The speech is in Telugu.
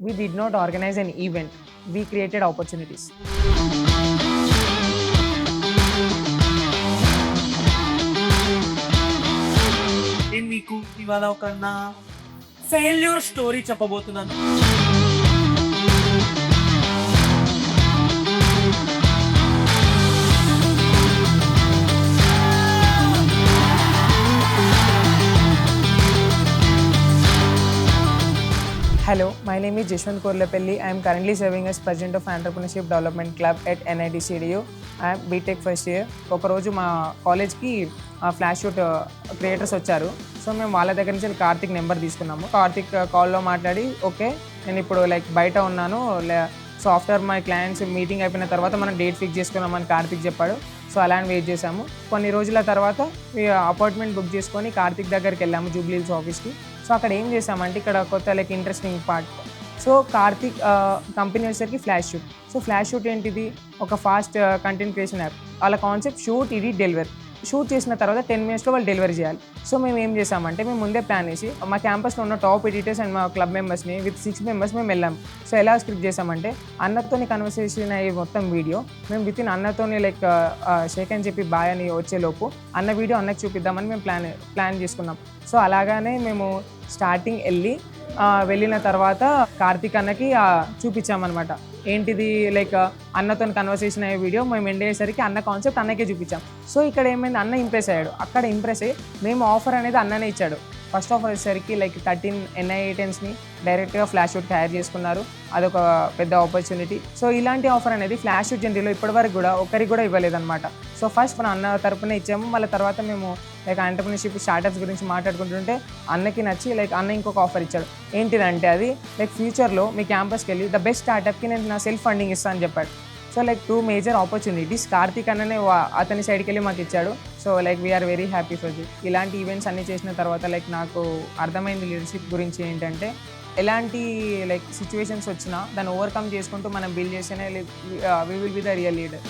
We did not organize an event. We created opportunities. నేను మీకు ఇవాళ ఒక నా ఫెయిల్యూర్ స్టోరీ చెప్పబోతున్నాను. Hello, my name is Jeshwant Korlepelli. I am currently serving as President of Entrepreneurship Development Club at NIT CDU. I am BTech first year. ఒక రోజు మా కాలేజ్కి ఫ్లాష్ షూట్ క్రియేటర్స్ వచ్చారు. సో మేము వాళ్ళ దగ్గర నుంచి కార్తిక్ నెంబర్ తీసుకున్నాము. కార్తిక్ కాల్లో మాట్లాడి ఓకే నేను ఇప్పుడు బయట ఉన్నాను, so after my clients meeting అయిపోయిన తర్వాత మనం డేట్ ఫిక్స్ చేసుకున్నామని కార్తిక్ చెప్పాడు. సో అలా అని వెయిట్ చేసాము. కొన్ని రోజుల తర్వాత అపార్ట్మెంట్ బుక్ చేసుకొని కార్తిక్ దగ్గరికి వెళ్ళాము, జూబ్లీ హిల్స్ ఆఫీస్కి. సో అక్కడ ఏం చేసామంటే ఇక్కడ కొత్త interesting part. So Karthik company వచ్చేసరికి flash shoot. So flash shoot ఏంటిది, ఒక ఫాస్ట్ కంటెంట్ క్రియేషన్ యాప్. వాళ్ళ concept shoot edit delivery. Shoot చేసిన తర్వాత 10 minutesలో వాళ్ళు డెలివరీ చేయాలి. సో మేము ఏం చేసామంటే మేము ముందే ప్లాన్ చేసి మా క్యాంపస్లో ఉన్న టాప్ ఎడిటర్స్ అండ్ మా క్లబ్ మెంబర్స్ని విత్ 6 members మేము వెళ్ళాము. సో ఎలా స్క్రిప్ట్ చేసామంటే అన్నతోని కన్వర్సేషన్ అయ్యే మొత్తం వీడియో మేము విత్ ఇన్ అన్నతోని షేక్ అని చెప్పి బాయ్ అని వచ్చేలోపు అన్న వీడియో అన్నకి చూపిద్దామని మేము ప్లాన్ చేసుకున్నాం. సో అలాగానే మేము స్టార్టింగ్ వెళ్ళిన తర్వాత కార్తిక్ అన్నకి చూపించామన్నమాట. ఏంటిది అన్నతో కన్వర్సేషన్ అయ్యే వీడియో మేము ఎండ్ అయ్యేసరికి అన్న కాన్సెప్ట్ అన్నకే చూపించాం. సో ఇక్కడ ఏమైంది, అన్న ఇంప్రెస్ అయ్యాడు. అక్కడ ఇంప్రెస్ అయ్యి మేము ఆఫర్ అనేది అన్ననే ఇచ్చాడు. ఫస్ట్ ఆఫర్ వచ్చేసరికి 13 NI ATENSని డైరెక్ట్గా ఫ్లాష్ షూట్కి హైర్ చేసుకున్నారు. అదొక పెద్ద ఆపర్చునిటీ. సో ఇలాంటి ఆఫర్ అనేది ఫ్లాష్ షూట్ జనరీలో ఇప్పటివరకు కూడా ఒకరికి కూడా ఇవ్వలేదన్నమాట. సో ఫస్ట్ మన అన్న తరపునే ఇచ్చాము. మళ్ళీ తర్వాత మేము ఎంటర్ప్రెన్యూర్షిప్ స్టార్టప్స్ గురించి మాట్లాడుకుంటుంటే అన్నకి నచ్చి అన్న ఇంకొక ఆఫర్ ఇచ్చాడు. ఏంటిదంటే అది ఫ్యూచర్లో మీ క్యాంపస్కి వెళ్ళి ద బెస్ట్ స్టార్టప్కి నేను నా సెల్ఫ్ ఫండింగ్ ఇస్తాను అని చెప్పాడు. సో 2 major opportunities కార్తిక్ అన్ననే అతని సైడ్కి వెళ్ళి మాకు ఇచ్చాడు. So we are very happy for this. ఇలాంటి ఈవెంట్స్ అన్నీ చేసిన తర్వాత నాకు అర్థమైంది లీడర్షిప్ గురించి ఏంటంటే ఎలాంటి సిచ్యువేషన్స్ వచ్చినా దాన్ని ఓవర్కమ్ చేసుకుంటూ మనం బిల్డ్ చేస్తేనే we will be the real leader.